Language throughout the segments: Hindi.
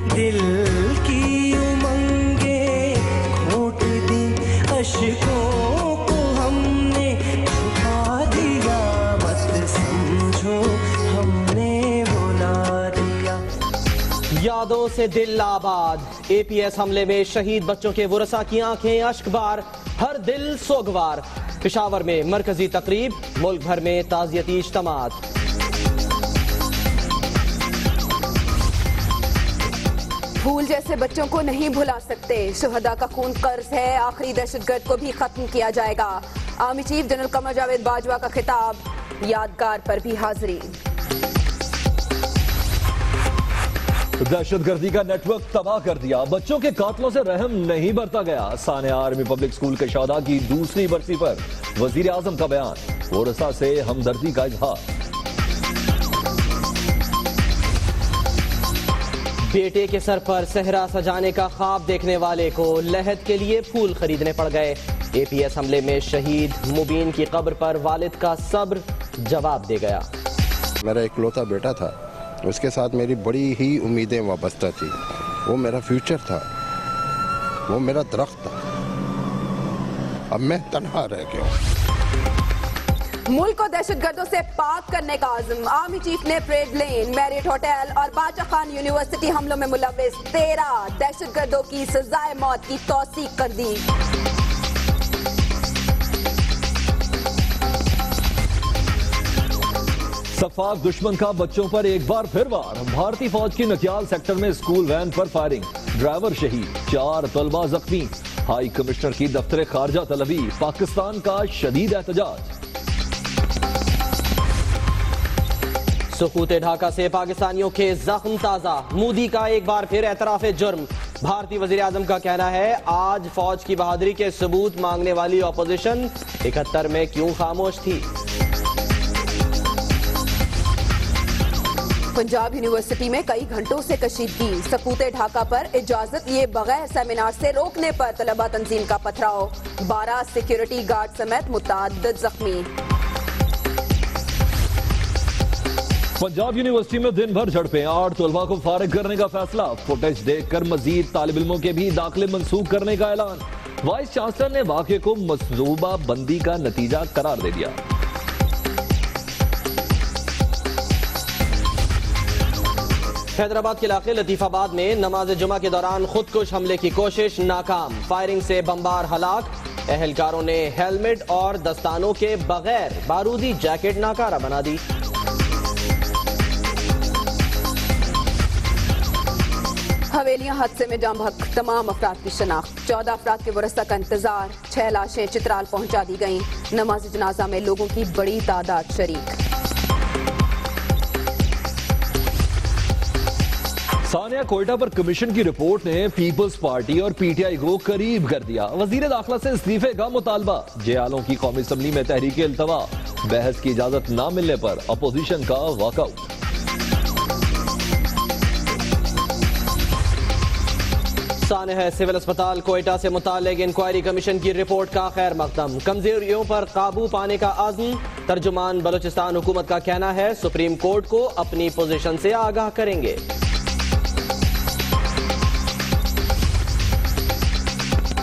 दिल की उमंगे घोट दी, अश्कों को हमने छुपा दिया, मत समझो हमने बुला दिया। यादों से दिल आबाद, APS हमले में शहीद बच्चों के वरसा की आंखें अश्कबार, हर दिल सोगवार। पेशावर में मरकजी तकरीब, मुल्क भर में ताज़ियती इज्तिमात। फूल जैसे बच्चों को नहीं भुला सकते, शुहदा का खून कर्ज है, आखिरी दहशतगर्द को भी खत्म किया जाएगा। Army chief general Qamar Javed Bajwa का खिताब, यादगार पर भी हाजिरी। दहशतगर्दी का नेटवर्क तबाह कर दिया, बच्चों के कातलों से रहम नहीं बरता गया। सानिया आर्मी पब्लिक स्कूल के शहदा की दूसरी बरसी पर वजीर आजम का बयान, वरसा से हमदर्दी का इजहार। बेटे के सर पर सहरा सजाने का ख्वाब देखने वाले को लहद के लिए फूल खरीदने पड़ गए। APS हमले में शहीद मुबीन की कब्र पर वालिद का सब्र जवाब दे गया। मेरा इकलौता बेटा था, उसके साथ मेरी बड़ी ही उम्मीदें वाबस्ता थी। वो मेरा फ्यूचर था, वो मेरा दरख्त था। अब मैं तन्हा रह गया। मुल्क को दहशतगर्दों से पाक करने का आज़म, आर्मी चीफ ने परेड लेन, मैरियट होटल और बादशाह खान यूनिवर्सिटी हमलों में मुलव्विस 13 दहशतगर्दों की सजाए मौत की तौसीक कर दी। सफाक दुश्मन का बच्चों पर एक बार फिर वार, भारतीय फौज की नकियाल सेक्टर में स्कूल वैन पर फायरिंग, ड्राइवर शहीद, 4 तलबा जख्मी। हाई कमिश्नर की दफ्तर खारजा तलबी, पाकिस्तान का शदीद एहतजाज। सुकूत ढाका से पाकिस्तानियों के जख्म ताजा, मोदी का एक बार फिर एतराफ जुर्म। भारतीय वजीर आजम का कहना है, आज फौज की बहादुरी के सबूत मांगने वाली ऑपोजिशन 71 में क्यों खामोश थी। पंजाब यूनिवर्सिटी में कई घंटों से कशीदगी, सकूत ढाका पर इजाजत लिए बगैर सेमिनार से रोकने पर तलबा तंजीम का पथराव, 12 सिक्योरिटी गार्ड समेत मुतअद्दिद जख्मी। पंजाब यूनिवर्सिटी में दिन भर झड़पें, 8 तलबा को फारिग करने का फैसला। फुटेज देखकर मजीद तालिब इल्मों के भी दाखिले मंसूख करने का ऐलान। वाइस चांसलर ने वाक़े को मसरूबा बंदी का नतीजा करार दे दिया। हैदराबाद के इलाके लतीफाबाद में नमाज जुमा के दौरान खुदकुश हमले की कोशिश नाकाम, फायरिंग से बमबार हलाक। एहलकारों ने हेलमेट और दस्तानों के बगैर बारूदी जैकेट नाकारा बना दी। हवेलियां हादसे में जाम बहक, तमाम अफराद की शनाख्त, 14 अफराद के वरसा का इंतजार, 6 लाशें चित्राल पहुंचा दी गईं। नमाज जनाजा में लोगों की बड़ी तादाद शरीक। सानिया कोयटा पर कमीशन की रिपोर्ट ने पीपल्स पार्टी और PTI को करीब कर दिया। वजीर दाखिला से इस्तीफे का मुतालबा, जेआलों की कौमी असम्बली में तहरीक इल्तवा, बहस की इजाजत न मिलने पर अपोजिशन का वॉकआउट। सानिया सिविल अस्पताल कोयटा से मुतालिक इंक्वायरी कमीशन की रिपोर्ट का खैर मकदम, कमजोरियों पर काबू पाने का आज़म। तर्जुमान बलूचिस्तान हुकूमत का कहना है, सुप्रीम कोर्ट को अपनी पोजीशन से आगाह करेंगे।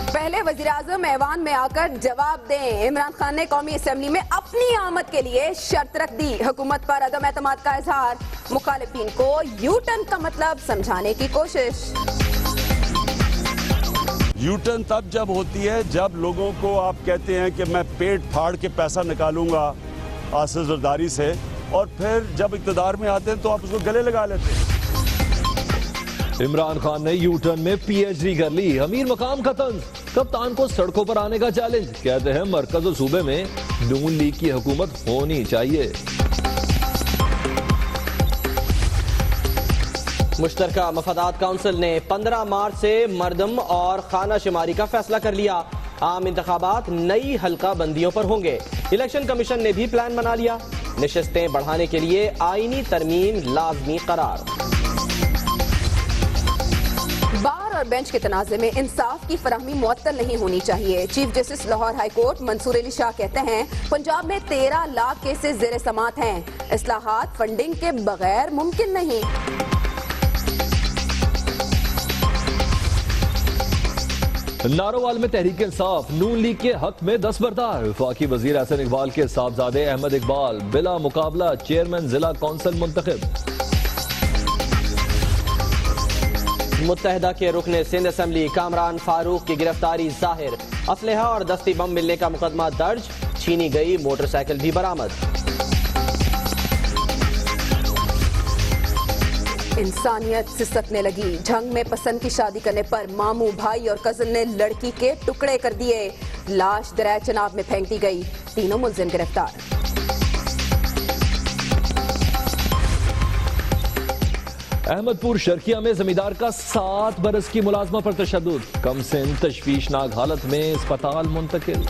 पहले वजीर आजम ऐवान में आकर जवाब दें, इमरान खान ने कौमी असम्बली में अपनी आमद के लिए शर्त रख दी। हुकूमत पर अदम एतमाद का इजहार, मुखालिफिन को यू टर्न का मतलब समझाने की कोशिश। यू टर्न तब जब होती है जब लोगों को आप कहते हैं कि मैं पेट फाड़ के पैसा निकालूंगा आसिफ जरदारी से, और फिर जब इक़्तिदार में आते हैं तो आप उसको गले लगा लेते हैं। इमरान खान ने यू टर्न में PhD कर ली, अमीर मकाम का तंज, कप्तान को सड़कों पर आने का चैलेंज। कहते हैं मरकज और सूबे में नून लीग की हुकूमत होनी चाहिए। मुश्तरका मफादात काउंसिल ने 15 मार्च से मरदम और खाना शुमारी का फैसला कर लिया। आम इंतखाबात नई हल्का बंदियों पर होंगे। इलेक्शन कमीशन ने भी प्लान बना लिया, नशिस्तें बढ़ाने के लिए आईनी तरमीम लाजमी करार। बार और बेंच के तनाज़े में इंसाफ की फराहमी मुअत्तल नहीं होनी चाहिए। Chief justice Lahore high court Mansoor Ali Shah कहते हैं, पंजाब में 13 लाख केसेस ज़ेरे समात हैं, इस्लाहात फंडिंग के बगैर मुमकिन नहीं। नारोवाल में तहरीक इंसाफ नून लीग के हक में दस्तबरदार। वफाकी वजीर एहसन इकबाल के साहबजादे अहमद इकबाल बिला मुकाबला चेयरमैन जिला कौंसिल मुंतखब। मुत्तहदा के रुकने सिंध असेंबली कामरान फारूक की गिरफ्तारी जाहिर। असलहा और दस्ती बम मिलने का मुकदमा दर्ज। छीनी गई मोटरसाइकिल भी बरामद। इंसानियत सिसकने लगी। झंग में पसंद की शादी करने पर मामू भाई और कजन ने लड़की के टुकड़े कर दिए। लाश दरिया चनाब में फेंक दी गई। तीनों मुलजिम गिरफ्तार। अहमदपुर शर्किया में जमींदार का 7 बरस की मुलाजमा पर तशद्दुद। कम सिन तशवीशनाक हालत में अस्पताल मुंतकिल।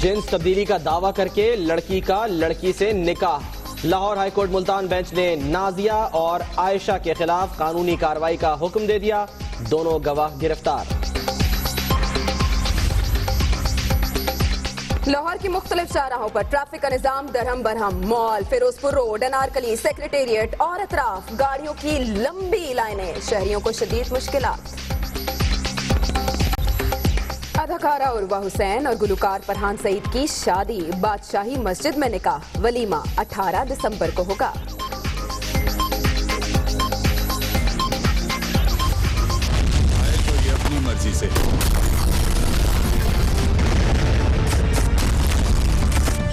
जिन्स तब्दीली का दावा करके लड़की का लड़की से निकाह। लाहौर हाईकोर्ट मुल्तान बेंच ने नाजिया और आयशा के खिलाफ कानूनी कार्रवाई का हुक्म दे दिया। दोनों गवाह गिरफ्तार। लाहौर की मुख्तलिफ शाहराहों पर ट्रैफिक का निजाम दरहम बरहम। Mall, Ferozepur road, Anarkali, secretariat और अतराफ गाड़ियों की लंबी लाइनें। शहरियों को शदीद मुश्किलात। अदाकारा उर्वा हुसैन और गुलकार फरहान सईद की शादी। बादशाही मस्जिद में निकाह। वलीमा 18 दिसंबर को होगा। आए तो ये अपनी मर्जी से।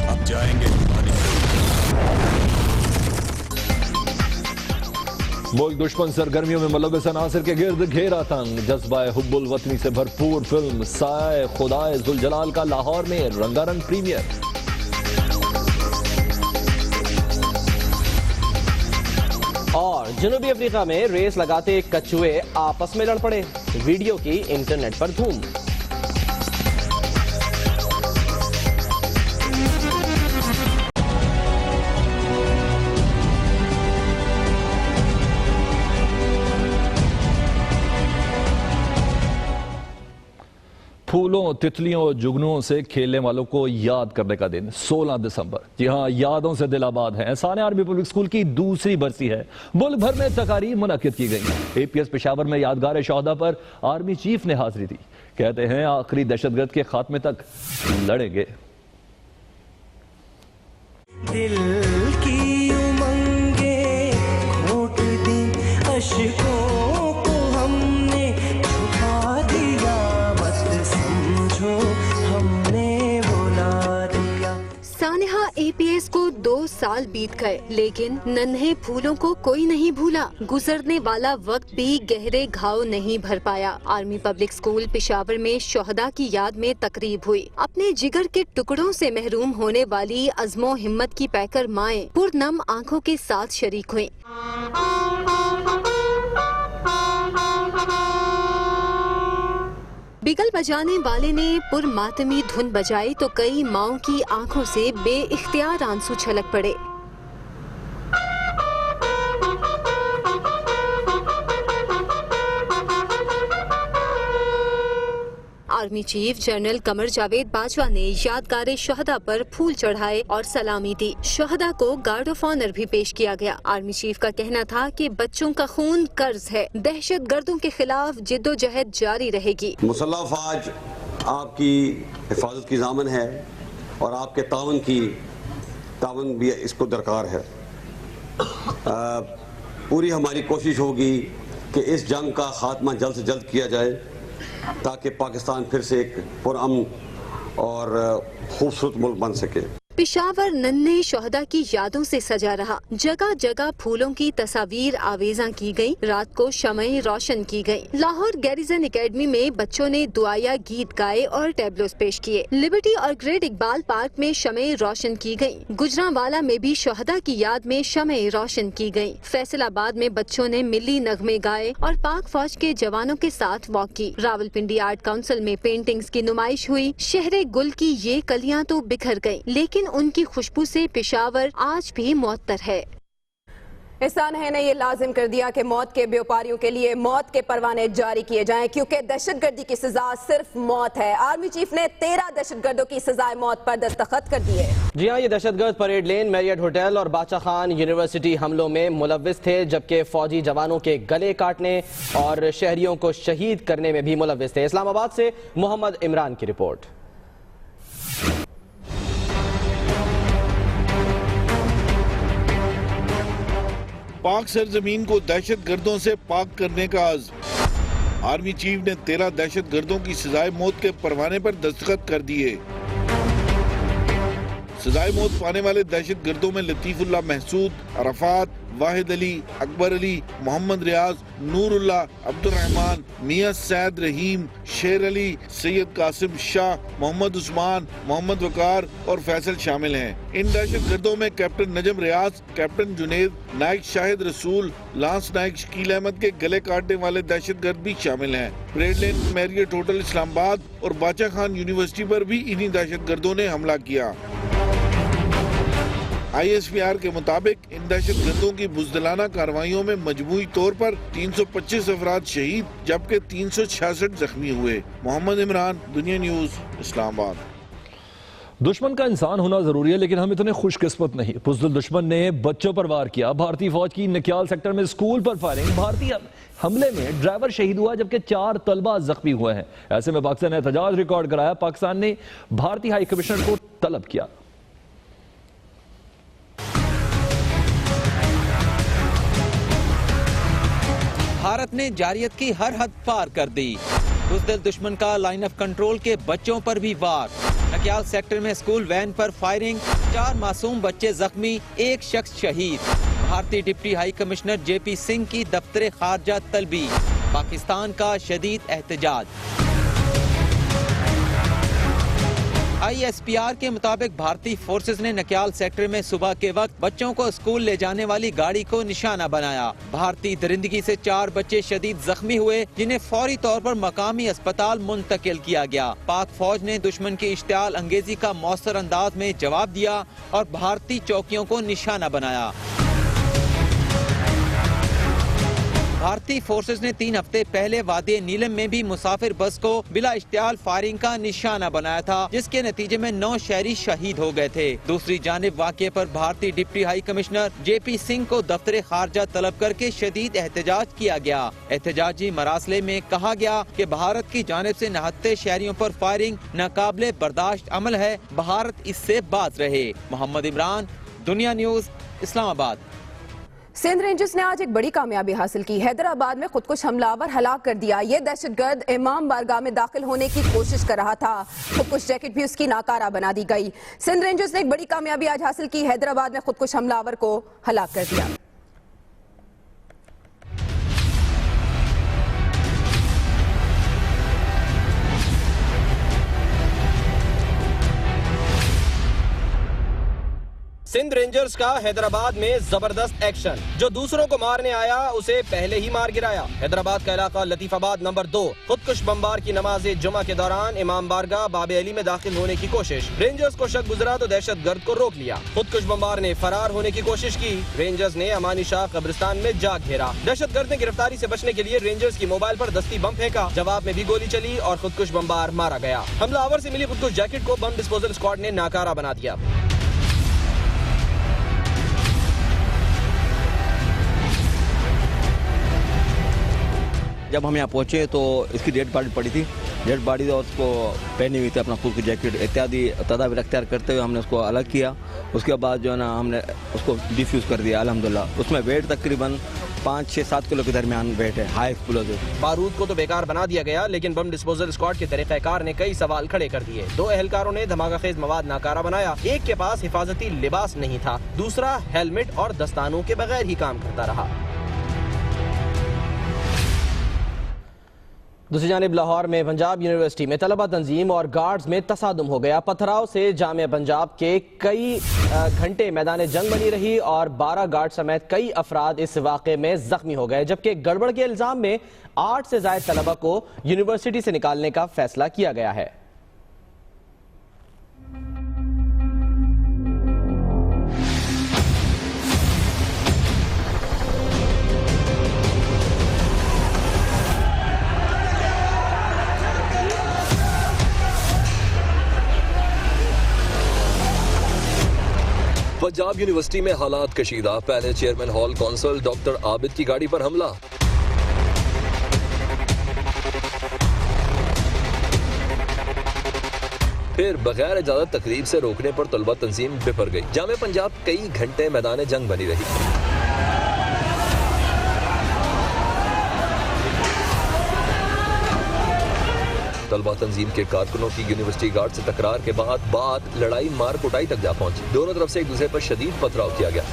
अब जाएंगे मुल्क दुश्मन सरगर्मियों में मुलव्वस अनासिर के गिर्द घेरा तंग। जज्बा हुब्बुल वतनी से भरपूर फिल्म साए खुदाए जुल जलाल का लाहौर में रंगारंग प्रीमियर। और जनूबी अफ्रीका में रेस लगाते कछुए आपस में लड़ पड़े। वीडियो की इंटरनेट पर धूम। फूलों, तितलियों और जुगनुओं से खेलने वालों को याद करने का दिन 16 दिसंबर। जी हाँ, यादों से दिल आबाद है। एहसाने आर्मी पब्लिक स्कूल की दूसरी बरसी है। मुल्क भर में तकारीर मुनक्किद की गई। APS पेशावर में यादगार शोहदा पर आर्मी चीफ ने हाजिरी दी। कहते हैं आखिरी दहशतगर्द के खात्मे तक लड़ेंगे। दिल की उमंगे घोट दी अशकों को हमने छुपा दिया। मत समझो हमने बुला दिया। सानिहा APS को 2 साल बीत गए, लेकिन नन्हे फूलों को कोई नहीं भूला। गुजरने वाला वक्त भी गहरे घाव नहीं भर पाया। आर्मी पब्लिक स्कूल पेशावर में शोहदा की याद में तकरीब हुई। अपने जिगर के टुकड़ों से महरूम होने वाली अज़्मो हिम्मत की पैकर माएं पुरनम आंखों के साथ शरीक हुई। बिगल बजाने वाले ने पुरमातमी धुन बजाई तो कई माओं की आंखों से बेइख्तियार आंसू छलक पड़े। Army chief general Qamar Javed Bajwa ने यादगार शोहदा पर फूल चढ़ाए और सलामी दी। शोहदा को गार्ड ऑफ ऑनर भी पेश किया गया। आर्मी चीफ का कहना था कि बच्चों का खून कर्ज है। दहशत गर्दों के खिलाफ जिद्दोजहद जारी रहेगी। मुसल्लह फौज आपकी हिफाजत की जामन है और आपके तावन भी इसको दरकार है। पूरी हमारी कोशिश होगी कि इस जंग का खात्मा जल्द से जल्द किया जाए ताकि पाकिस्तान फिर से एक पुरअमन और खूबसूरत मुल्क बन सके। पेशावर नन्हे शोहदा की यादों से सजा रहा। जगह जगह फूलों की तस्वीर आवेजा की गयी। रात को शमएं रोशन की गयी। लाहौर गैरिजन एकेडमी में बच्चों ने दुआया गीत गाए और टैबलोस पेश किए। लिबर्टी और ग्रेट इकबाल पार्क में शमएं रोशन की गयी। गुजरांवाला में भी शोहदा की याद में शमएं रोशन की गयी। फैसलाबाद में बच्चों ने मिली नगमे गाए और पाक फौज के जवानों के साथ वॉक की। रावलपिंडी आर्ट काउंसिल में पेंटिंग्स की नुमाइश हुई। शहरे गुल की ये कलियां तो बिखर गयी, लेकिन उनकी खुशबू से पेशावर आज भी मुअत्तर है। इसानहे ने ये लाजिम कर दिया कि मौत के व्यापारियों के लिए मौत के परवाने जारी किए जाएं, क्योंकि दहशतगर्दी की सजा सिर्फ मौत है। आर्मी चीफ ने 13 दहशतगर्दों की सजाए मौत पर दस्तखत कर दिए। जी हाँ, ये दहशतगर्द परेड लेन, मैरियट होटल और बादशाह खान यूनिवर्सिटी हमलों में मुलव्विस थे, जबकि फौजी जवानों के गले काटने और शहरियों को शहीद करने में भी मुलव्विस थे। इस्लामाबाद से मोहम्मद इमरान की रिपोर्ट। पाक सरजमीन को दहशत गर्दों से पाक करने का आज़्म। आर्मी चीफ ने 13 दहशत गर्दों की सजाए मौत के परवाने पर दस्तखत कर दिए। सजाए मौत पाने वाले दहशत गर्दों में लतीफुल्लाह महसूद, अरफात, वाहिद अली, अकबर अली, मोहम्मद रियाज, नूरुल्लाह, अब्दुर्रहमान, मियां सैद रहीम, शेर अली, सैयद कासिम शाह, मोहम्मद उस्मान, मोहम्मद वकार और फैसल शामिल हैं। इन दहशत गर्दों में कैप्टन नजम रियाज, कैप्टन जुनेद, नायक शाहिद रसूल, लांस नायक शकील अहमद के गले काटने वाले दहशत गर्द भी शामिल हैं। परेड लेन मैरियट होटल इस्लामाबाद और बादशाह खान यूनिवर्सिटी पर भी इन्हीं दहशत गर्दों ने हमला किया। ISPR के मुताबिक इन दहशत गर्दों की बुज़दिलाना कार्रवाइयों में मजमूई तौर पर 325 अफराद शहीद जबकि 366 जख्मी हुए। मोहम्मद इमरान, दुनिया न्यूज, इस्लामाबाद। दुश्मन का इंसान होना जरूरी है, लेकिन हम इतने खुशकिस्मत नहीं। बुज़दिल दुश्मन ने बच्चों पर वार किया। भारतीय फौज की नक्याल सेक्टर में स्कूल पर फायरिंग। भारतीय हमले में ड्राइवर शहीद हुआ जबकि 4 तलबा जख्मी हुए हैं। ऐसे में पाकिस्तान ने एहतजाज रिकॉर्ड कराया। पाकिस्तान ने भारतीय हाई कमिश्नर को तलब किया। भारत ने जारियत की हर हद पार कर दी। बुज़दिल दुश्मन का लाइन ऑफ कंट्रोल के बच्चों पर भी वार। नक्याल सेक्टर में स्कूल वैन पर फायरिंग, 4 मासूम बच्चे जख्मी, 1 शख्स शहीद। भारतीय deputy high commissioner JP Singh की दफ्तर खारजा तलबी। पाकिस्तान का शदीद एहतजाज। ISPR के मुताबिक भारतीय फोर्सेस ने नक्याल सेक्टर में सुबह के वक्त बच्चों को स्कूल ले जाने वाली गाड़ी को निशाना बनाया। भारतीय दरिंदगी से 4 बच्चे शदीद जख्मी हुए, जिन्हें फौरी तौर पर मकामी अस्पताल मुंतकिल किया गया। पाक फौज ने दुश्मन की इश्तियाल अंगेजी का मौसर अंदाज में जवाब दिया और भारतीय चौकियों को निशाना बनाया। भारतीय फोर्सेस ने 3 हफ्ते पहले वादी नीलम में भी मुसाफिर बस को बिला इश्तियाल फायरिंग का निशाना बनाया था, जिसके नतीजे में 9 शहरी शहीद हो गए थे। दूसरी जानिब वाक़े पर भारतीय deputy high commissioner JP Singh को दफ्तर खारजा तलब करके शदीद एहतजाज किया गया। एहतजाजी मरासले में कहा गया कि भारत की जानिब से निहत्ते शहरियों पर फायरिंग नाकाबिले बर्दाश्त अमल है। भारत इससे बाज रहे। मोहम्मद इमरान, दुनिया न्यूज, इस्लामाबाद। सिंध रेंजर्स ने आज एक बड़ी कामयाबी हासिल की। हैदराबाद में खुदकुश हमलावर हलाक कर दिया। ये दहशतगर्द इमाम बारगाह में दाखिल होने की कोशिश कर रहा था। खुदकुश जैकेट भी उसकी नाकारा बना दी गई। सिंध रेंजर्स ने एक बड़ी कामयाबी आज हासिल की। हैदराबाद में खुदकुश हमलावर को हलाक कर दिया। सिंध रेंजर्स का हैदराबाद में जबरदस्त एक्शन। जो दूसरों को मारने आया उसे पहले ही मार गिराया। हैदराबाद का इलाका लतीफाबाद नंबर 2। खुदकुश बमबार की नमाज जुमा के दौरान इमाम बारगाह बाबे अली में दाखिल होने की कोशिश। रेंजर्स को शक गुजरा तो दहशतगर्द को रोक लिया। खुदकुश बमबार ने फरार होने की कोशिश की। रेंजर्स ने अमानी शाह कब्रिस्तान में जाग घेरा। दहशतगर्द ने गिरफ्तारी से बचने के लिए रेंजर्स की मोबाइल पर दस्ती बम फेंका। जवाब में भी गोली चली और खुदकुश बमबार मारा गया। हमलावर से मिली खुदकुश जैकेट को बम डिस्पोजल स्क्वाड ने नाकारा बना दिया। जब हम यहाँ पहुँचे तो इसकी डेड बॉडी पड़ी थी। डेड बॉडी और उसको पहनी हुई थी अपना खुद की जैकेट इत्यादि तदाबीर अख्तियार करते हुए हमने उसको अलग किया। उसके बाद जो है ना हमने उसको डिफ्यूज़ कर दिया अल्हम्दुलिल्लाह। उसमें वेट तकरीबन 5-6-7 किलो के दरमियान वेट है, हाई एक्सप्लोजिव। बारूद को तो बेकार बना दिया गया, लेकिन बम डिस्पोजल स्क्वाड के तरीक़ाकार ने कई सवाल खड़े कर दिए। 2 अहलकारों ने धमाकाखेज मवाद नाकारा बनाया। एक के पास हिफाजती लिबास नहीं था, दूसरा हेलमेट और दस्तानों के बगैर ही काम करता रहा। दूसरी जानिब लाहौर में पंजाब यूनिवर्सिटी में तलबा तंजीम और गार्ड्स में तसादुम हो गया। पथराव से जामिया पंजाब के कई घंटे मैदान जंग बनी रही और 12 गार्ड समेत कई अफराद इस वाक़े में जख्मी हो गए, जबकि गड़बड़ के इल्जाम में 8 से ज़ायद तलबा को यूनिवर्सिटी से निकालने का फैसला किया गया है। पंजाब यूनिवर्सिटी में हालात कशीदा। पहले chairman hall council doctor Abid की गाड़ी पर हमला। फिर बगैर इजाजत तकरीब से रोकने पर तलबा तंजीम बिफर गई। जामे पंजाब कई घंटे मैदान जंग बनी रही। तलबा तंजीम के कारकुनों की यूनिवर्सिटी गार्ड से तकरार के बाद बात लड़ाई मार कुटाई तक जा पहुंची। दोनों तरफ से एक दूसरे पर शदीद पथराव किया गया।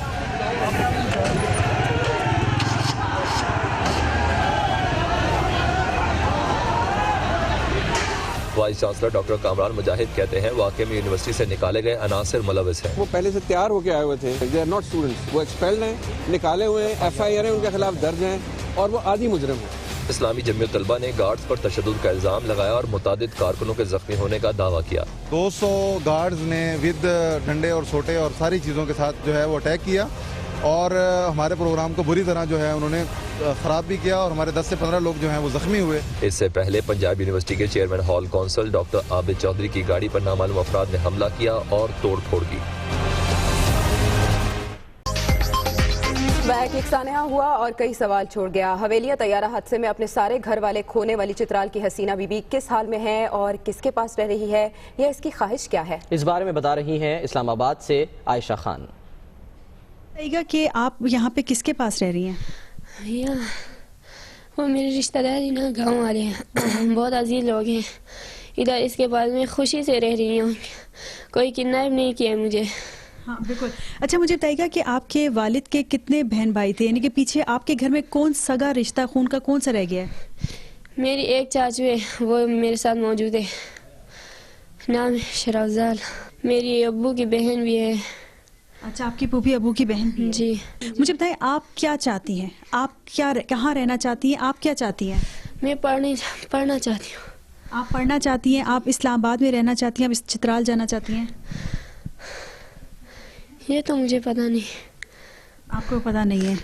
वाइस चांसलर डॉक्टर कामरान मुजाहिद कहते हैं वाकई में यूनिवर्सिटी से निकाले गए अनासिर मुलविस हैं। वो पहले से तैयार होकर आए हुए थे। दे आर नॉट स्टूडेंट्स, वो एक्सपेल्ड हैं, निकाले हुए हैं, FIR है उनके खिलाफ दर्ज हैं और वो आदी मुजरिम हैं। इस्लामी जमीयत तलबा ने गार्ड्स पर तशद्दुद का इल्जाम लगाया और मुतादिद कारकुनों के जख्मी होने का दावा किया। 200 गार्ड्स ने विद डंडे और सोटे और सारी चीज़ों के साथ जो है वो अटैक किया और हमारे प्रोग्राम को बुरी तरह जो है उन्होंने ख़राब भी किया और हमारे 10 से 15 लोग जो हैं वो जख्मी हुए। इससे पहले पंजाब यूनिवर्सिटी के chairman hall council doctor Abid Chaudhry की गाड़ी पर नामालूम अफराद ने हमला किया और तोड़ फोड़ की। बैग एक सानहा हुआ और कई सवाल छोड़ गया। हवेलिया तैयारा हादसे में अपने सारे घर वाले खोने वाली चित्राल की हसीना बीबी किस हाल में है और किसके पास रह रही है, यह इसकी ख्वाहिश क्या है, इस बारे में बता रही हैं इस्लामाबाद से आयशा खान। कि आप यहाँ पे किसके पास रह रही हैं? भैया वो मेरे रिश्तेदार ही ना, गाँव वाले हैं, बहुत अजीज लोग हैं। इधर इसके बाद मैं खुशी से रह रही हूँ, कोई किडनैप नहीं किया मुझे। हाँ बिल्कुल। अच्छा मुझे बताइएगा कि आपके वालिद के कितने बहन भाई थे, यानी कि पीछे आपके घर में कौन सगा रिश्ता खून का कौन सा रह गया है? मेरी एक चाचू है, वो मेरे साथ मौजूद है, नाम है शराफजाल। मेरी अब्बू की बहन भी है। अच्छा आपकी पूफी अबू की बहन भी है? जी। मुझे बताएं आप क्या चाहती हैं, आप क्या कहाँ रहना चाहती हैं, आप क्या चाहती हैं? मैं पढ़ना चाहती हूँ। आप पढ़ना चाहती हैं, आप इस्लामाबाद में रहना चाहती हैं, आप चित्राल जाना चाहती हैं? ये तो मुझे पता नहीं। आपको पता नहीं है?